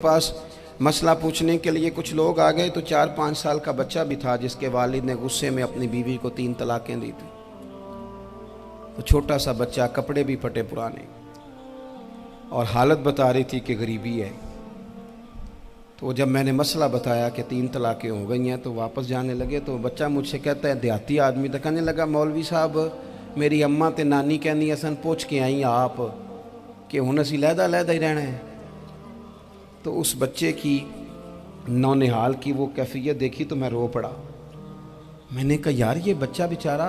पास मसला पूछने के लिए कुछ लोग आ गए तो 4-5 साल का बच्चा भी था जिसके वालिद ने गुस्से में अपनी बीवी को 3 तलाकें दी थी। तो छोटा सा बच्चा, कपड़े भी फटे पुराने, और हालत बता रही थी कि गरीबी है। तो जब मैंने मसला बताया कि 3 तलाकें हो गई हैं तो वापस जाने लगे, तो बच्चा मुझसे कहता है, देहाती आदमी तो कहने लगा, मौलवी साहब मेरी अम्मा ते नानी कहनी असन पूछ के आई आप कि हुण असीं लहदा ही रहना है। तो उस बच्चे की नौनिहाल की वो कैफियत देखी तो मैं रो पड़ा। मैंने कहा यार, ये बच्चा बेचारा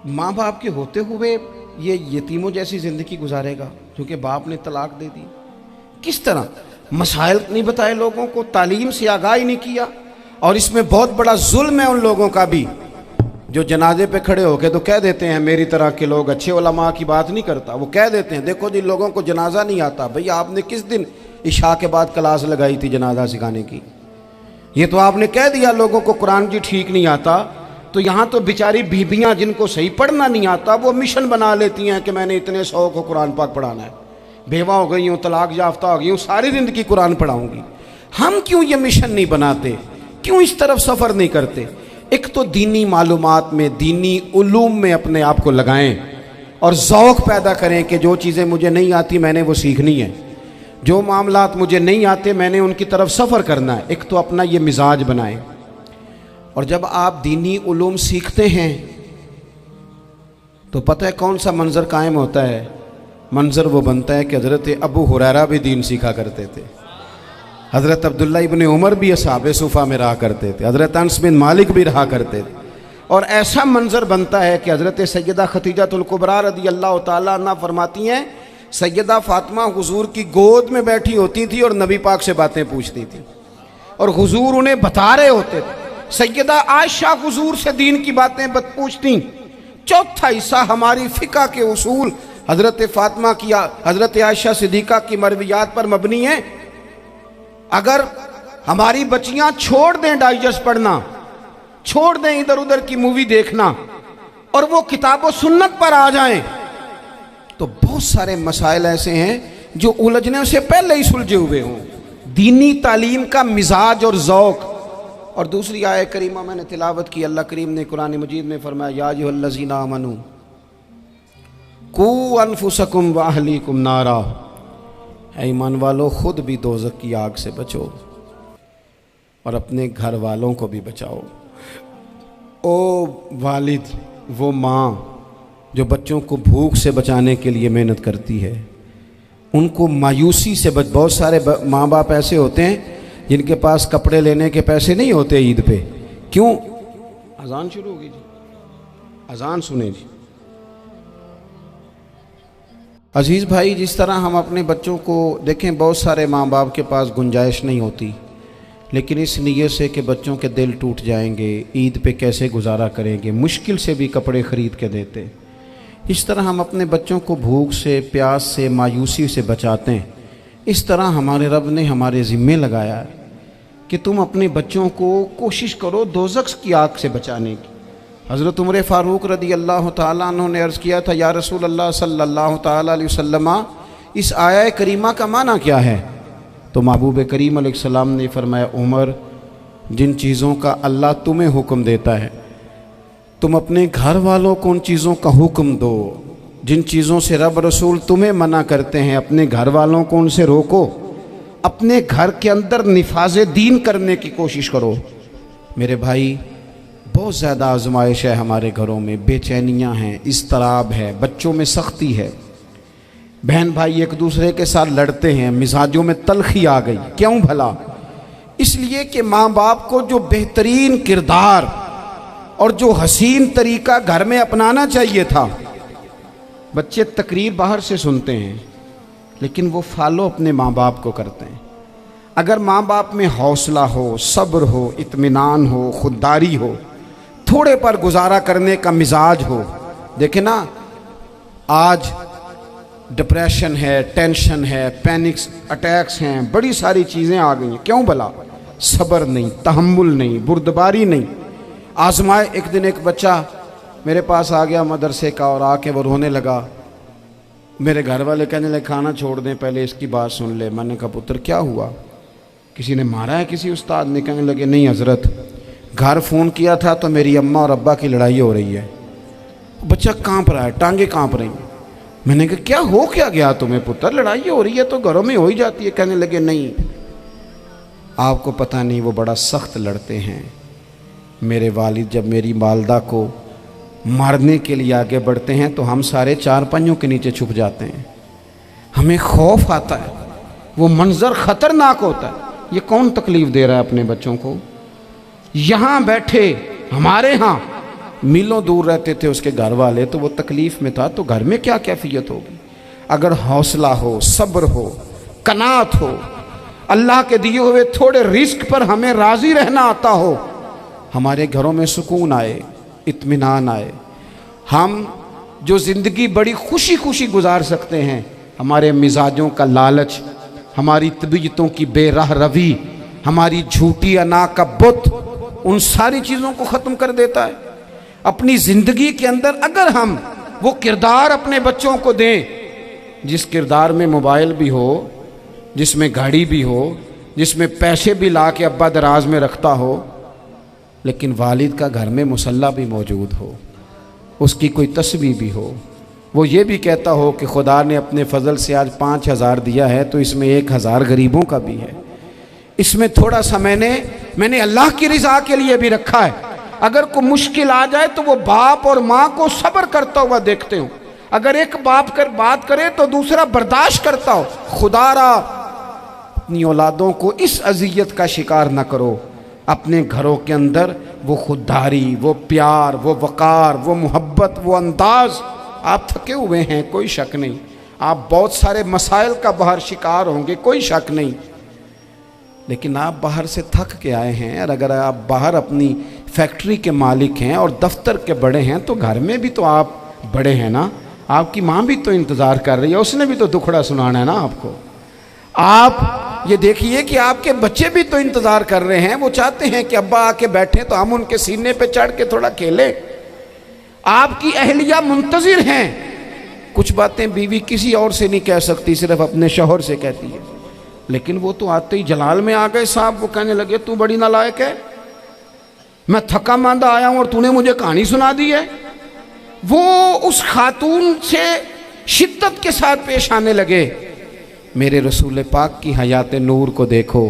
माँ बाप के होते हुए ये यतीमों जैसी ज़िंदगी गुजारेगा क्योंकि बाप ने तलाक दे दी। किस तरह मसाइल नहीं बताए लोगों को, तालीम से आगाही नहीं किया। और इसमें बहुत बड़ा जुल्म है उन लोगों का भी जो जनाजे पे खड़े होके तो कह देते हैं, मेरी तरह के लोग, अच्छे उलमा की बात नहीं करता, वो कह देते हैं देखो जिन लोगों को जनाजा नहीं आता, भैया आपने किस दिन इशा के बाद क्लास लगाई थी जनाजा सिखाने की? ये तो आपने कह दिया लोगों को कुरान जी ठीक नहीं आता। तो यहाँ तो बेचारी बीबियाँ जिनको सही पढ़ना नहीं आता वो मिशन बना लेती हैं कि मैंने इतने 100 को कुरान पाक पढ़ाना है, बेवा हो गई हूँ, तलाक याफ्ता हो गई हूँ, सारी ज़िंदगी कुरान पढ़ाऊँगी। हम क्यों ये मिशन नहीं बनाते, क्यों इस तरफ सफ़र नहीं करते? एक तो दीनी मालूमात में, दीनी उलूम में अपने आप को लगाएं और ज़ौक़ पैदा करें कि जो चीज़ें मुझे नहीं आती मैंने वो सीखनी है, जो मामलात मुझे नहीं आते मैंने उनकी तरफ सफ़र करना है। एक तो अपना ये मिजाज बनाएं। और जब आप दीनी उलूम सीखते हैं तो पता है कौन सा मंज़र कायम होता है? मंज़र वो बनता है कि हज़रत अबू हुरैरा भी दीन सीखा करते थे, हज़रत अब्दुल्ला इब्ने उमर भी असहाबे सुफ़ा में रहा करते थे, हज़रत अनस बिन मालिक भी रहा करते थे। और ऐसा मंज़र बनता है कि हज़रत सैयदा खदीजतुल कुबरा रज़ी अल्लाह तआला अन्हा फरमाती हैं, सैयदा फातिमा हुजूर की गोद में बैठी होती थी और नबी पाक से बातें पूछती थी और हुजूर उन्हें बता रहे होते थे। सैयदा आयशा हुजूर से दीन की बातें पूछती। चौथा हिस्सा हमारी फ़िक़्ह के उसूल हज़रत फातिमा की, हज़रत आयशा सिद्दीक़ा की मरवियात पर मबनी है। अगर हमारी बच्चियां छोड़ दें डाइजेस्ट पढ़ना, छोड़ दें इधर उधर की मूवी देखना और वो किताब व सुन्नत पर आ जाएं, तो बहुत सारे मसाइल ऐसे हैं जो उलझने से पहले ही सुलझे हुए हों। दीनी तालीम का मिजाज और ज़ौक़। और दूसरी आयत करीमा मैंने तिलावत की, अल्लाह करीम ने कुरान मजीद में फरमाया, या अय्युहल्लज़ीना आमनू कू अनफुसकुम व अहलीकुम नारा, ऐ ईमान वालों खुद भी दोज़ख की आग से बचो और अपने घर वालों को भी बचाओ। ओ वालिद, वो माँ जो बच्चों को भूख से बचाने के लिए मेहनत करती है, उनको मायूसी से बहुत सारे माँ बाप ऐसे होते हैं जिनके पास कपड़े लेने के पैसे नहीं होते ईद पे। क्यों? अजान शुरू होगी जी, अजान सुने जी। अजीज़ भाई, जिस तरह हम अपने बच्चों को देखें, बहुत सारे माँ बाप के पास गुंजाइश नहीं होती, लेकिन इस नीयत से कि बच्चों के दिल टूट जाएंगे, ईद पे कैसे गुजारा करेंगे, मुश्किल से भी कपड़े ख़रीद के देते। इस तरह हम अपने बच्चों को भूख से, प्यास से, मायूसी से बचाते हैं। इस तरह हमारे रब ने हमारे ज़िम्मे लगाया है कि तुम अपने बच्चों को कोशिश करो दोज़ख की आग से बचाने की। हज़रत उमर फ़ारूक रज़ी अल्लाह तआला अन्हु ने अर्ज़ किया था, या रसूल अल्लाह सल्लल्लाहु तआला अलैहि वसल्लम, इस आया करीमा का माना क्या है? तो महबूब करीम अलैहिस्सलाम ने फरमाया, उमर, जिन चीज़ों का अल्लाह तुम्हें हुक्म देता है तुम अपने घर वालों को उन चीज़ों का हुक्म दो। जिन चीज़ों से रब रसूल तुम्हें मना करते हैं अपने घर वालों को उनसे रोको। अपने घर के अंदर निफाज़े दीन करने की कोशिश करो। मेरे भाई, बहुत ज़्यादा आजमाइश है हमारे घरों में, बेचैनियाँ हैं, इज़्तिराब है, बच्चों में सख्ती है, बहन भाई एक दूसरे के साथ लड़ते हैं, मिजाजों में तलखी आ गई। क्यों भला? इसलिए कि माँ बाप को जो बेहतरीन किरदार और जो हसीन तरीका घर में अपनाना चाहिए था, बच्चे तकरीर बाहर से सुनते हैं लेकिन वो फॉलो अपने माँ बाप को करते हैं। अगर माँ बाप में हौसला हो, सब्र हो, इत्मीनान हो, खुददारी हो, थोड़े पर गुजारा करने का मिजाज हो। देखें ना, आज डिप्रेशन है, टेंशन है, पैनिक्स अटैक्स हैं, बड़ी सारी चीज़ें आ गई हैं। क्यों भला? सब्र नहीं, तहम्मुल नहीं, बुर्दबारी नहीं। आजमाए। एक दिन एक बच्चा मेरे पास आ गया मदरसे का और आके वो रोने लगा। मेरे घर वाले कहने लगे खाना छोड़ दें, पहले इसकी बात सुन ले। मैंने कहा पुत्र क्या हुआ, किसी ने मारा है किसी उस्ताद ने? कहने लगे नहीं हजरत, घर फ़ोन किया था तो मेरी अम्मा और अब्बा की लड़ाई हो रही है। बच्चा कांप रहा है, टांगे कांप रही हैं। मैंने कहा क्या हो क्या गया तुम्हें पुत्र, लड़ाई हो रही है तो घरों में हो ही जाती है। कहने लगे नहीं आपको पता नहीं, वो बड़ा सख्त लड़ते हैं। मेरे वालिद जब मेरी वालदा को मारने के लिए आगे बढ़ते हैं तो हम सारे चारपाइयों के नीचे छुप जाते हैं, हमें खौफ आता है, वो मंजर खतरनाक होता है। ये कौन तकलीफ़ दे रहा है अपने बच्चों को? यहाँ बैठे हमारे यहाँ मीलों दूर रहते थे उसके घर वाले, तो वो तकलीफ़ में था, तो घर में क्या कैफियत होगी? अगर हौसला हो, सब्र हो, कनात हो, अल्लाह के दिए हुए थोड़े रिस्क पर हमें राज़ी रहना आता हो, हमारे घरों में सुकून आए, इत्मीनान आए, हम जो ज़िंदगी बड़ी खुशी खुशी गुजार सकते हैं। हमारे मिजाजों का लालच, हमारी तबीयतों की बेराह रवी, हमारी झूठी अना का बुत, उन सारी चीज़ों को ख़त्म कर देता है। अपनी ज़िंदगी के अंदर अगर हम वो किरदार अपने बच्चों को दें, जिस किरदार में मोबाइल भी हो, जिसमें गाड़ी भी हो, जिसमें पैसे भी ला के अब्बा दराज में रखता हो, लेकिन वालिद का घर में मुसल्ला भी मौजूद हो, उसकी कोई तस्वीर भी हो, वो ये भी कहता हो कि खुदा ने अपने फजल से आज 5,000 दिया है तो इसमें 1,000 गरीबों का भी है, इसमें थोड़ा सा मैंने अल्लाह की रिज़ा के लिए भी रखा है। अगर कोई मुश्किल आ जाए तो वो बाप और माँ को सब्र करता हुआ देखते हो। अगर एक बाप कर बात करे तो दूसरा बर्दाश्त करता हो। खुदारा अपनी औलादों को इस अजियत का शिकार न करो। अपने घरों के अंदर वो खुददारी, वो प्यार, वो वक़ार, वो मोहब्बत, वो अंदाज़। आप थके हुए हैं, कोई शक नहीं, आप बहुत सारे मसाइल का बाहर शिकार होंगे, कोई शक नहीं, लेकिन आप बाहर से थक के आए हैं। और अगर आप बाहर अपनी फैक्ट्री के मालिक हैं और दफ्तर के बड़े हैं तो घर में भी तो आप बड़े हैं ना। आपकी माँ भी तो इंतज़ार कर रही है, उसने भी तो दुखड़ा सुनाना है ना आपको। आप ये देखिए कि आपके बच्चे भी तो इंतज़ार कर रहे हैं, वो चाहते हैं कि अब्बा आके बैठे तो हम उनके सीने पे चढ़ के थोड़ा खेलें। आपकी अहलिया मुंतज़िर हैं। कुछ बातें बीवी किसी और से नहीं कह सकती, सिर्फ अपने शौहर से कहती है, लेकिन वो तो आते ही जलाल में आ गए साहब। वो कहने लगे तू बड़ी नालायक है, मैं थका मांदा आया हूं और तूने मुझे कहानी सुना दी है। वो उस खातून से शिद्दत के साथ पेश आने लगे। मेरे रसूल पाक की हयात नूर को देखो,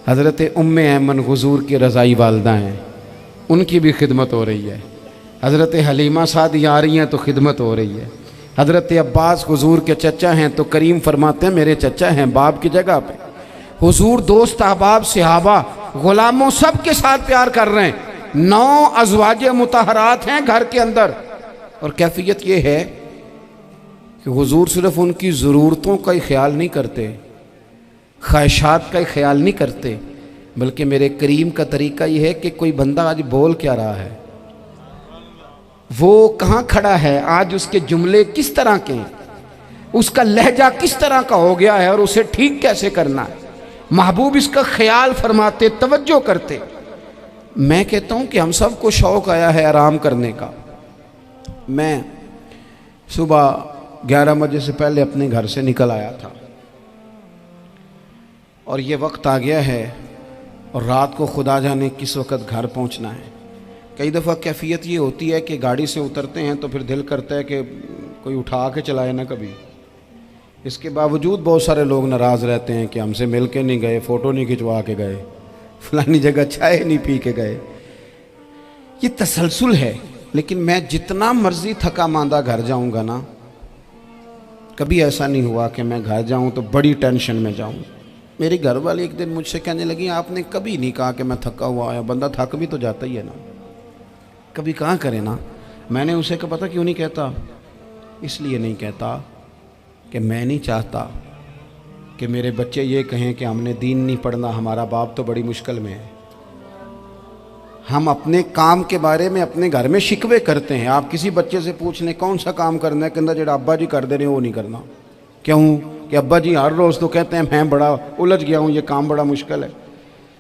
हज़रत उम्मे ऐमन हुज़ूर की रज़ाई वालदा हैं, उनकी भी खिदमत हो रही है। हज़रत हलीमा सादी आ रही हैं तो खिदमत हो रही है। हज़रत अब्बास हुज़ूर के चचा हैं तो करीम फरमाते हैं मेरे चचा हैं बाप की जगह पे। हुज़ूर दोस्त अहबाब सहाबा ग़ुलामों सब के साथ प्यार कर रहे हैं। 9 अज़वाज मुतहरात हैं घर के अंदर। और कैफियत ये है कि हुज़ूर सिर्फ उनकी ज़रूरतों का ही ख्याल नहीं करते, ख्वाहिशात का ही ख्याल नहीं करते, बल्कि मेरे करीम का तरीका ये है कि कोई बंदा आज बोल क्या रहा है, वो कहाँ खड़ा है, आज उसके जुमले किस तरह के हैं, उसका लहजा किस तरह का हो गया है और उसे ठीक कैसे करना है। महबूब इसका ख्याल फरमाते, तवज्जो करते। मैं कहता हूँ कि हम सबको शौक़ आया है आराम करने का। मैं सुबह 11 बजे से पहले अपने घर से निकल आया था और ये वक्त आ गया है और रात को खुदा जाने किस वक़्त घर पहुँचना है। कई दफ़ा कैफियत ये होती है कि गाड़ी से उतरते हैं तो फिर दिल करता है कि कोई उठा के चलाए ना कभी। इसके बावजूद बहुत सारे लोग नाराज़ रहते हैं कि हमसे मिल के नहीं गए, फ़ोटो नहीं खिंचवा के गए, फलानी जगह चाय नहीं पी के गए। ये तसलसल है। लेकिन मैं जितना मर्ज़ी थका मांदा घर जाऊँगा ना, कभी ऐसा नहीं हुआ कि मैं घर जाऊँ तो बड़ी टेंशन में जाऊँ। मेरी घर वाली एक दिन मुझसे कहने लगी आपने कभी नहीं कहा कि मैं थका हुआ आया, बंदा थक भी तो जाता ही है ना, कभी कहाँ करे ना। मैंने उसे कहा पता क्यों नहीं कहता, इसलिए नहीं कहता कि मैं नहीं चाहता कि मेरे बच्चे ये कहें कि हमने दीन नहीं पढ़ना, हमारा बाप तो बड़ी मुश्किल में है। हम अपने काम के बारे में अपने घर में शिकवे करते हैं। आप किसी बच्चे से पूछ लें कौन सा काम करना है, कहता जो अब्बा जी कर दे रहे वो नहीं करना। क्यों कि अब्बा जी हर रोज़ तो कहते हैं मैं बड़ा उलझ गया हूँ, ये काम बड़ा मुश्किल है।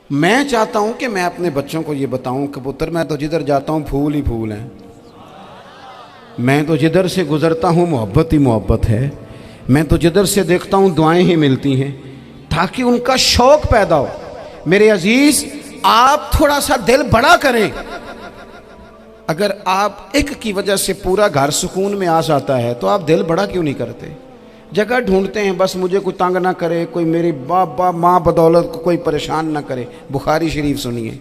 मैं चाहता हूँ कि मैं अपने बच्चों को ये बताऊँ कि पुत्र मैं तो जिधर जाता हूँ फूल ही फूल हैं। मैं तो जिधर से गुज़रता हूँ मोहब्बत ही मोहब्बत है, मैं तो जिधर से देखता हूँ दुआएं ही मिलती हैं, ताकि उनका शौक़ पैदा हो। मेरे अजीज़, आप थोड़ा सा दिल बड़ा करें। अगर आप एक की वजह से पूरा घर सुकून में आ जाता है तो आप दिल बड़ा क्यों नहीं करते? जगह ढूंढते हैं बस मुझे कोई तंग ना करे, कोई मेरी बाप माँ बदौलत को कोई परेशान ना करे। बुखारी शरीफ सुनिए,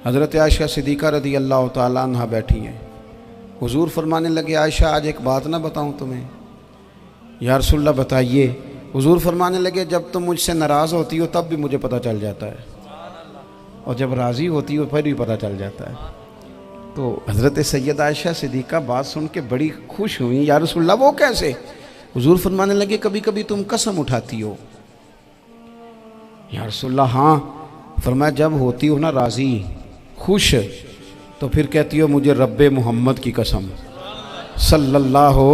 हज़रत आयशा सिद्दीक़ा रदी अल्लाह ताला अन्हा बैठी हैं। हुजूर फरमाने लगे, आयशा आज एक बात ना बताऊं तुम्हें? या रसूलल्लाह बताइए। हुजूर फरमाने लगे, जब तुम मुझसे नाराज़ होती हो तब भी मुझे पता चल जाता है, और जब राज़ी होती हो फिर भी पता चल जाता है। तो हज़रत सैयदा आयशा सिद्दीक़ा बात सुन के बड़ी खुश हुई। या रसूलल्लाह वो कैसे? हुजूर फरमाने लगे, कभी कभी तुम कसम उठाती हो। या रसूलल्लाह हाँ। फरमाया, जब होती हो ना राज़ी, खुश, तो फिर कहती हो मुझे रब्बे मोहम्मद की कसम सल्लल्लाहु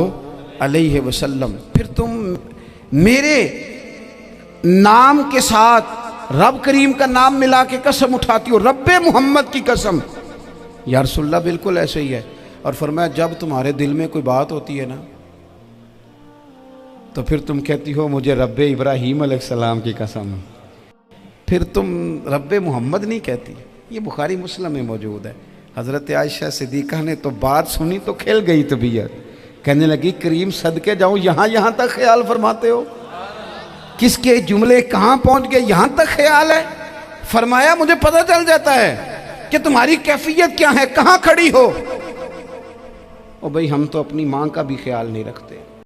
अलैहि वसल्लम। फिर तुम मेरे नाम के साथ रब करीम का नाम मिला के कसम उठाती हो, रब्बे मोहम्मद की कसम। या रसूलल्लाह बिल्कुल ऐसे ही है। और फरमाया, जब तुम्हारे दिल में कोई बात होती है ना, तो फिर तुम कहती हो मुझे रब्बे इब्राहीम अलैहिस्सलाम की कसम, फिर तुम रब्बे मोहम्मद नहीं कहती। ये बुखारी मुस्लिम में मौजूद है। हज़रत आयशा सिद्दीक़ा ने तो बात सुनी तो खिल गई तबीयत, कहने लगी, करीम सदके जाऊँ, यहाँ तक ख्याल फरमाते हो? किसके जुमले कहाँ पहुँच गए, यहाँ तक ख्याल है? फरमाया, मुझे पता चल जाता है कि तुम्हारी कैफियत क्या है, कहाँ खड़ी हो। ओ भाई, हम तो अपनी माँ का भी ख्याल नहीं रखते।